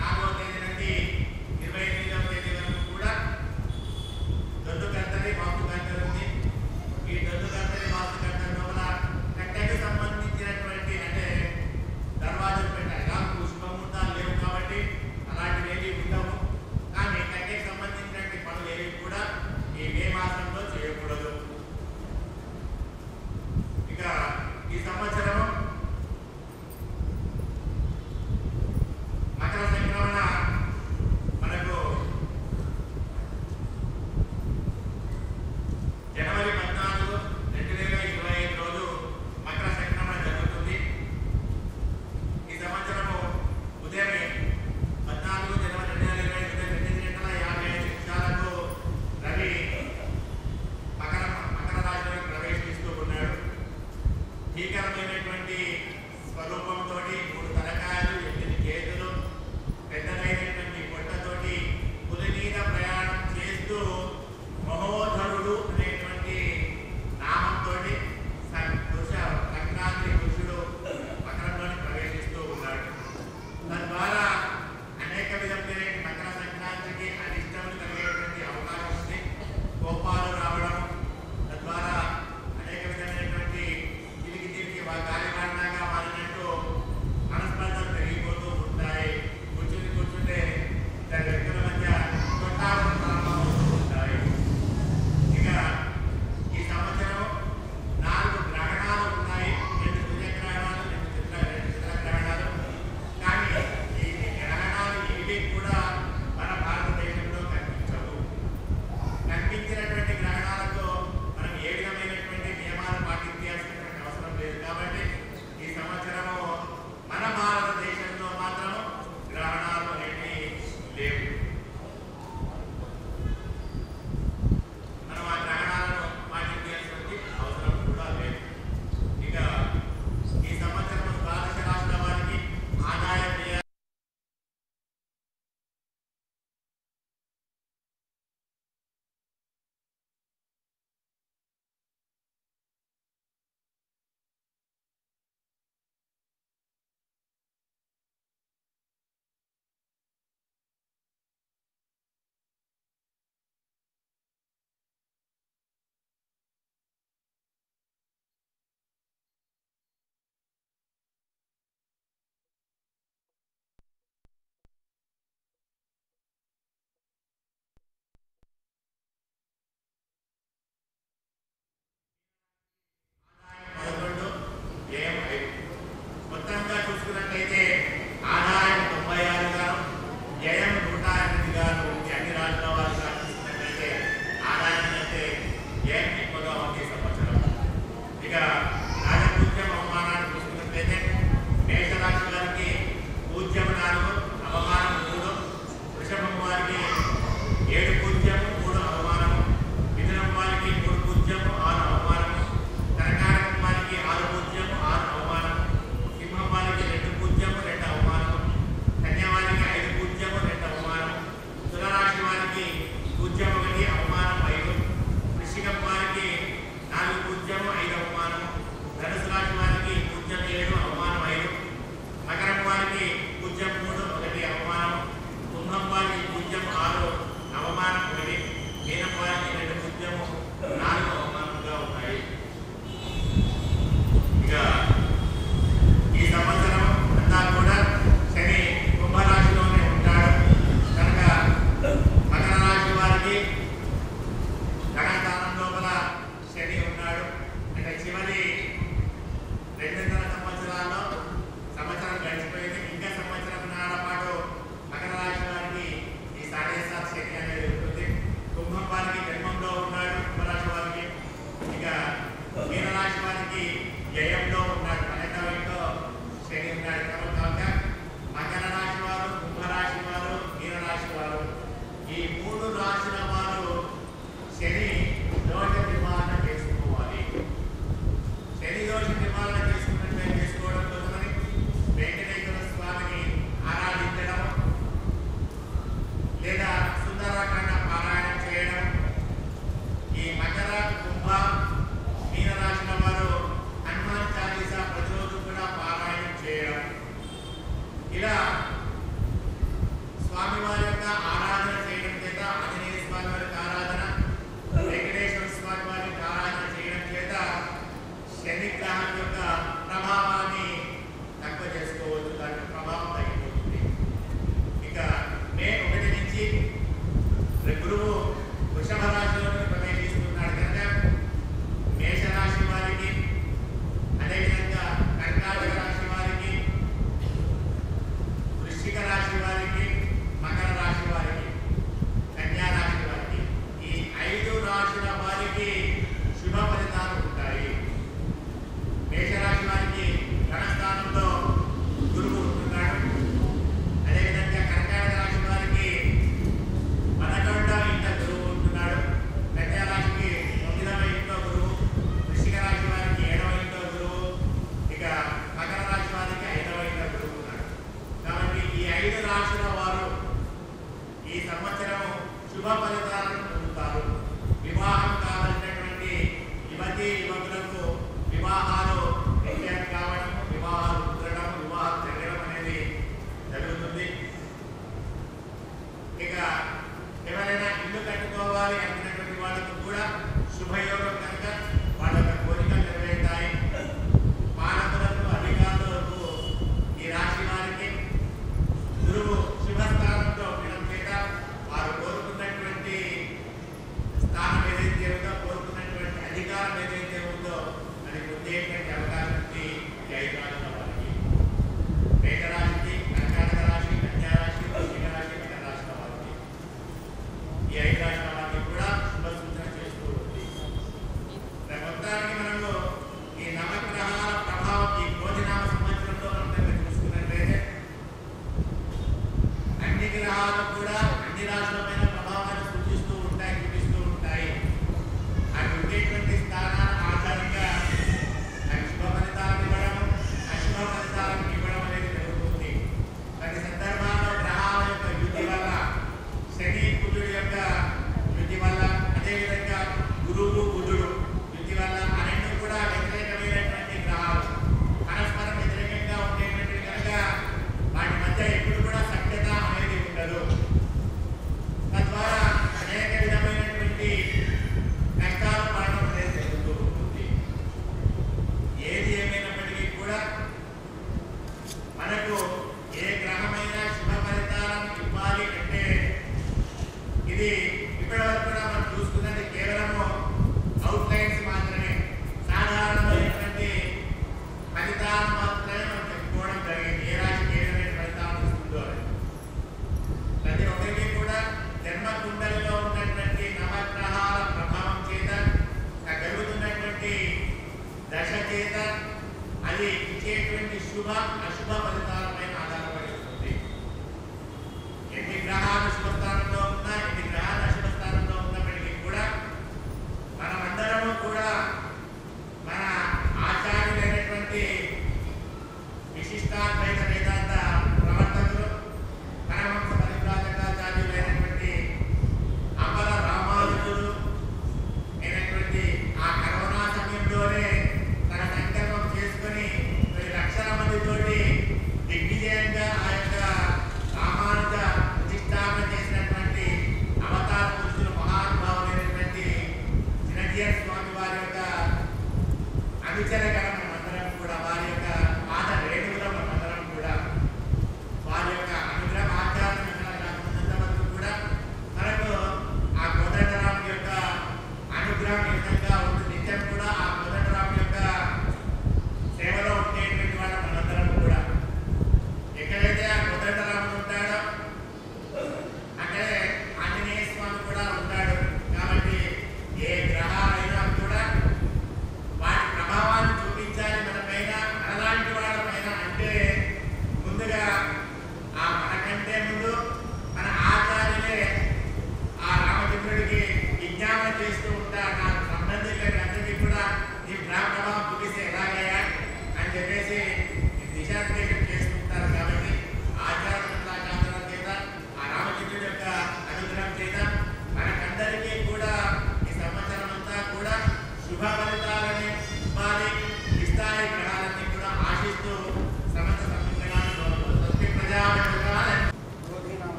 4వ తేదీ నుండి 28వ తేదీ వరకు కూడా దొడ్డు కర్తరి వాస్తు కర్తరి ఉంది. ఈ దొడ్డు కర్తరి వాస్తు కర్తరి లోపల కట్టెకు సంబంధించినటువంటి, అంటే దర్వాజలు పెట్టాలి. నాకు శుభముహూర్తాలు లేవు కాబట్టి అలాంటివి ఏవి ఉండవు. కానీ కట్టెకు సంబంధించినటువంటి పనులు ఏవి కూడా ఈ మే మాసంలో చేయకూడదు. ఇక ఈ సంవత్సరం మకర సంక్రమణ మనకు జనవరి 14, 2025 రోజు మకర సంక్రమణ జరుగుతుంది. ఈ సంవత్సరము ఉదయం 14 జనవరి 2025 ఉదయం 8:55 రవి మకర రాశిలోకి ప్రవేశిస్తూ ఉన్నాడు. భీకరమైనటువంటి స్వరూపంతో 3 తలకాయలు, 8 చేతులు, పెద్దదైనటువంటి పొట్టతోటి పులి మీద ప్రయాణం చేస్తూ మహోధరుడు అనేటువంటి నామంతో సంక్రాంతి పురుషుడు మకరంలోని ప్రవేశిస్తూ ఉన్నాడు. తద్వారా అనేక విధమైన మకర సంక్రాంతికి అనిష్టములు కలిగేటువంటి అవకాశం ఉంది. కోపాలు రావడం, తద్వారా అనేక విధమైనటువంటి తిరిగి గాలివాడగా మారినట్టు మనస్పర్ధలు పెరిగిపోతూ ఉంటాయి. కూర్చుంటే ఇద్దరు వ్యక్తుల మధ్య కొట్టాలు ప్రారంభమవుతూ ఉంటాయి. ఇక ఈ సంవత్సరం 4 గ్రహణాలు ఉన్నాయి. 2 సూర్యగ్రహణాలు, 2 చంద్రగ్రహణాలు. కానీ ఈ గ్రహణాలు ఇవి కూడా లేదా సుందరకాండ పారాయణం చేయడం. ఈ మకర, కుంభ, మీన రాశుల వారు హనుమాన్ చాలీసా ప్రతిరోజు కూడా పారాయణం చేయడం. ఇలా స్వామివారి యొక్క ఆరాధన చేయడం చేత, ఆంజనేయ స్వామి వారికి ఆరాధన, వెంకటేశ్వర స్వామి వారికి ఆరాధన చేయడం చేత శని గ్రహం యొక్క ప్రభావాన్ని తక్కువ చేసుకోవచ్చు, దాని ప్రభావం తగ్గిపోతుంది. ఇక మే 1 నుంచి గురువు వృషభ రాశిలోకి ప్రవేశిస్తున్నాడు కనుక మేషరాశి వారికి, అదేవిధంగా కర్కాటక రాశి వారికి, వృశ్చిక రాశి వారికి, మకర రాశి వారికి, కన్యా రాశి వారికి, ఈ 5 రాశుల వారికి శుభ ఫలితాలు ఉంటాయి. మేషరాశి వారికి ధనస్థానంలో గురువు ఉంటున్నాడు. అదేవిధంగా కర్కాటక రాశి వారికి 11వ ఇంట గురువు ఉంటున్నాడు. కన్యా రాశికి 9వ ఇంట్లో గురువు, వృశ్చిక రాశి వారికి 7వ ఇంట్లో గురువు, ఇక మకర రాశి వారికి 5వ ఇంట్లో గురువు ఉన్నాడు. కాబట్టి ఈ 5 రాశుల వారు ఈ సంవత్సరం శుభ ఫలితాలను పొందుతారు. వివాహం కావాల్సినటువంటి యువతి యువకులకు వివాహాలు నిశ్చయం కావడం, వివాహాలు కుదరడం, వివాహాలు జరగడం అనేది జరుగుతుంది. ఇక ఎవరైనా ఇల్లు కట్టుకోవాలి అనుకున్నటువంటి వాళ్ళకు కూడా శుభయోగం కనుక వాళ్ళ యొక్క కోరికలు నెరవేరుతాయి. పాలకులకు, అధికారులకు, ఈ రాశి వారికి గురువు శుభస్థానంలో ఉండడం చేత వారు కోరుకున్నటువంటి స్థానం ఏదైతే ఉందో, కోరుకున్నటువంటి అధికారం ఏదైతే ఉందో అది పొందేటువంటి అవకాశం ఉంది ఈ 5 రాశుల వారికి. మేషరాశికి, కర్కాటక రాశి, కన్యా రాశి, వృశ్చిక రాశి, మకర రాశుల వారికి, ఈ 5 రాశుల వారికి కూడా శుభ సూచన చేస్తూ ఉంది. మొత్తానికి మనము ఈ నవగ్రహాల ప్రభావం ఈ భోజనామ సంవత్సరంలో మనం చూసుకున్నట్లయితే అన్ని గ్రహాలు కూడా అన్ని రాశులపైన ప్రభావాన్ని సూచిస్తూ ఉంటాయి, చూపిస్తూ ఉంటాయి. అవి ఉండేటువంటి స్థానాల ఆధారంగా అవి శుభ ఫలితాలను ఇవ్వడం, అశుభ ఫలితాలను ఇవ్వడం అనేది జరుగుతుంది. కొన్ని సందర్భాల్లో గ్రహాల యొక్క యుద్ధి వల్ల, శని కుజుడు యొక్క యుద్ధి వల్ల, అదేవిధంగా గురువు బుధుడు యుద్ధి వల్ల, అన్నింటినీ కూడా వ్యతిరేకమైనటువంటి గ్రహాలు పరస్పరం వ్యతిరేకంగా ఉండేటువంటి కనుక వాటి మధ్య ఎప్పుడు కూడా సఖ్యత అనేది ఉండదు. తద్వారా అనేక విధమైనటువంటి కష్టాలు పడడం అనేది జరుగుతూ ఉంటుంది. ఏది ఏమైనప్పటికీ కూడా మనకు ఏ గ్రహమైన శుభ ఫలితాలను ఇవ్వాలి అంటే ఇది ఇప్పటివరకు కూడా మనం చూసుకున్నది కేవలము అవుట్లైన్స్ మాత్రమే, సాధారణమైనటువంటి ఫలితాలు మాత్రమే మనం చెప్పుకోవడం జరిగింది. ఏ రాశికి ఏ విధమైన ఫలితాలు వస్తుందో అని. ప్రతి ఒక్కరికి కూడా జన్మ కుండలిలో ఉన్నటువంటి నవగ్రహాల ప్రభావం చేత, జరుగుతున్నటువంటి దశ చేత అది ఇచ్చేటువంటి శుభ అశుభ ఫలితాలపైన ఆధారపడి ఉంటుంది. ఎన్ని గ్రహాలు శుభస్థానంలో ఉన్నా, ఎన్ని గ్రహాలు అశుభ స్థానంలో ఉన్నప్పటికీ కూడా మనమందరము కూడా మన ఆచార్యులైనటువంటి విశిష్టాద్వైత వేదాంత ప్రవర్తకులు, పరమహంస పరివ్రాజకాచార్యులైనటువంటి అమర రామానుజుడు అయినటువంటి ఆ కరోనా సమయంలోనే తన సంకల్పం చేసుకొని 10 లక్షల మందితోటి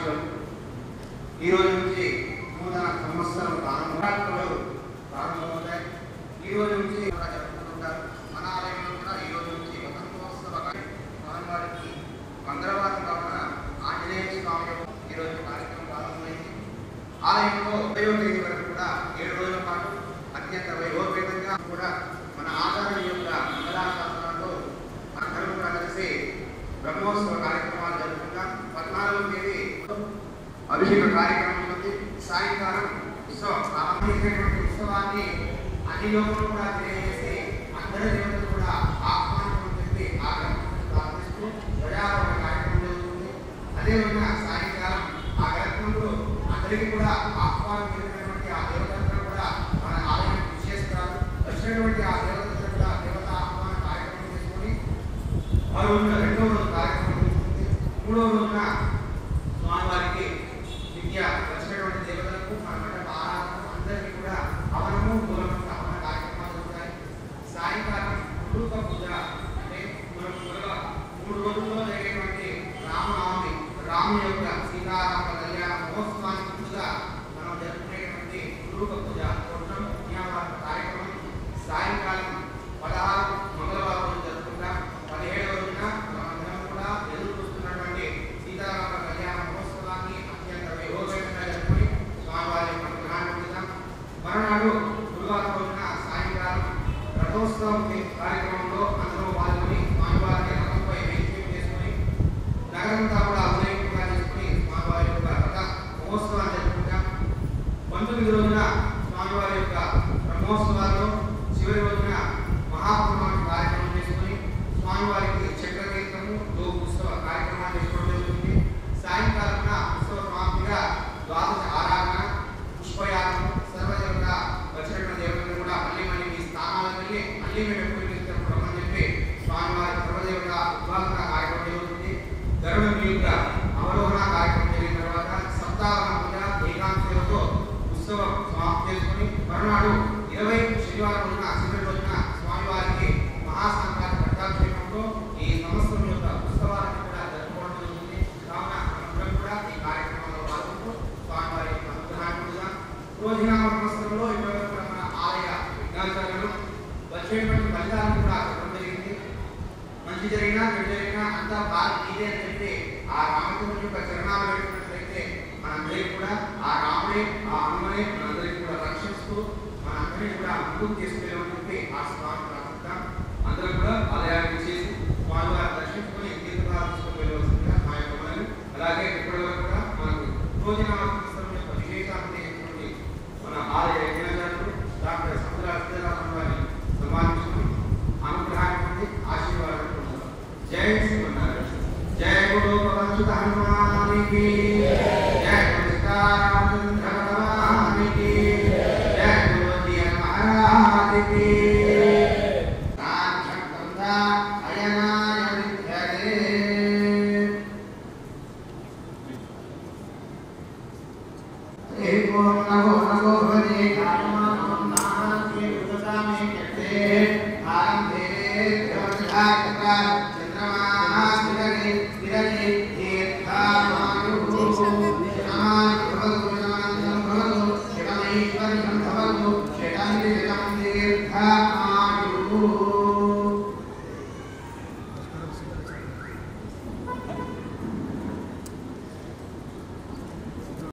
శుభాకాంక్షలు. ఈ రోజు నుంచి నూతన సంవత్సరం ప్రారంభమవుతాయి. ఈ రోజు నుంచి జరుపుకుంటుంటారు. మన ఆలయంలో కూడా ఈ రోజు నుంచి వసంతోత్సవ స్వామివారికి మంగళవారం కావున ఆంజనేయ స్వామి ఈరోజు కార్యక్రమం ప్రారంభమైంది. ఆలయంలో 20వ తేదీ వరకు కూడా 7 రోజుల పాటు అత్యంత వైభవపేతంగా కూడా మన ఆచార్యుల యొక్క మంగళాశాసనాల్లో అందరూ కూడా కలిసి బ్రహ్మోత్సవ కార్యక్రమాలు జరుపుకుంటాం. 14వ తేదీ అభిషేక కార్యక్రమం ఉంది. సాయంకాలం ప్రారంభించినటువంటి ఉత్సవాన్ని అన్ని లోపల కూడా తెలియజేసి అందరి దేవతలు కూడా ఆహ్వానం చెప్పి ఆ గ్రంథం ప్రార్థిస్తూ ప్రజాపరణ కార్యక్రమం జరుగుతుంది. అదేవిధంగా సాయంకాలం ఆ గ్రంథంలో అందరికీ కూడా ఆహ్వానం చెప్పినటువంటి ఆ దేవతలందరూ కూడా మన ఆలయాన్ని విశేషిస్తారు. వచ్చినటువంటి ఆ దేవతలందరూ కూడా దేవత ఆహ్వాన కార్యక్రమం చేసుకొని ఆ రోజున 2వ రోజు కార్యక్రమం జరుగుతుంది. 3వ రోజున స్వామివారికి విద్య వచ్చినటువంటి దేవతలకు మన మండప ఆరాధన అందరికీ కూడా హవనము మూలము హవన కార్యక్రమాలు జరుగుతాయి. సాయంకాలం రూప పూజ అంటే మనం 3 రోజుల్లో జరిగేటువంటి రామనవమి రాముని యొక్క సీతారామ కళ్యాణ మహోత్సవానికి ముందుగా మనం జరుపుకునేటువంటి రూప పూజ కార్యక్రమం సాయంకాలం 16 మంగళవారం రోజు జరుపుకుంటాం. 17వ రోజున మనమందరం కూడా ఎదురు చూస్తున్నటువంటి సీతారామ కళ్యాణ మహోత్సవాన్ని అత్యంత వైభవంగా జరుపుకొని స్వామివారి యొక్క విగ్రహాన్ని పొందుతాం. మరునాడు గురువారం రోజున సాయంకాలం రథోత్సవం కార్యక్రమంలో అందరూ పాల్గొని స్వామివారిని రథంపై వేదిక చేసుకుని నగరంతా కూడా ఉదయంగా చేసుకుని స్వామివారి యొక్క రథ మహోత్సవాన్ని జరుపుకుంటాం. 19వ రోజున స్వామివారి యొక్క బ్రహ్మోత్సవాల్లో చివరి రోజున మహాప్రమాణ కార్యక్రమం చేసుకుని స్వామివారికి చక్రతీర్థము ఉత్సవ కార్యక్రమాలు చేసుకోవడం జరుగుతుంది. సాయంకాలం ఉత్సవ సమాప్తిగా ద్వాదశ ఆరాధన పుష్పయాత్ర సర్వదేవత వచ్చినటువంటి దేవతలు కూడా మళ్ళీ మీ స్థానాలకు వెళ్ళి మళ్ళీ మేము ఎప్పుడు రమ్మని చెప్పి స్వామివారి సర్వదేవత ఉద్వాసన కార్యక్రమం జరుగుతుంది. గరుడ యొక్క అవరోహణ కార్యక్రమం జరిగిన తర్వాత సప్తాహ పూజ ఏకాంశలతో ఉత్సవం సమాప్తి చేసుకుని మరునాడు 20 శనివారం రోజున చివరి రోజున స్వామివారికి మహాసంక్రాంతి పట్టాభిషేకంలో ఈ సంవత్సరం యొక్క ఉత్సవాలను కూడా జరుపుకోవడం జరుగుతుంది. కావున మనందరం కూడా ఈ కార్యక్రమంలో పాల్గొంటూ స్వామివారి యొక్క అనుగ్రహాన్ని పొందుదాం. రోజునామ సంవత్సరంలో ఇప్పటివరకు మన ఆలయ విజ్ఞాచార్యులు వచ్చేటువంటి ఫలితాలను కూడా చెప్పడం జరిగింది. మంచి జరిగినా చెడు జరిగినా అంతా బాగా ఇదే అని చెప్పి ఆ రామచంద్రుని యొక్క చరణాలు పెట్టినట్లయితే మనందరికీ కూడా ఆ రాముడే ఆ హనుమనే మనందరికీ కూడా రక్షిస్తూ మనందరినీ కూడా ముందుకు తీసుకెళ్ళమని చెప్పి ఆ స్వామి ప్రార్థిస్తాం. అందరం కూడా ఆలయానికి చేసి స్వామివారిని దర్శించుకొని తీర్థాలు వెళ్ళవలసిందిగా మా యొక్క మనలు. అలాగే ఇప్పటి వరకు కూడా మనకు రోజునామ సంవత్సరం యొక్క విశేషాన్ని మన ఆలయ యజ్ఞాచార్యులు డాక్టర్ సముద్రారాజు వారిని సన్మానించుకుని అనుగ్రహాన్ని పొంది ఆశీర్వాదాలు పొందుతాం. జై శ్రీమన్నారాయణ. జై గురు హనుమానికి జై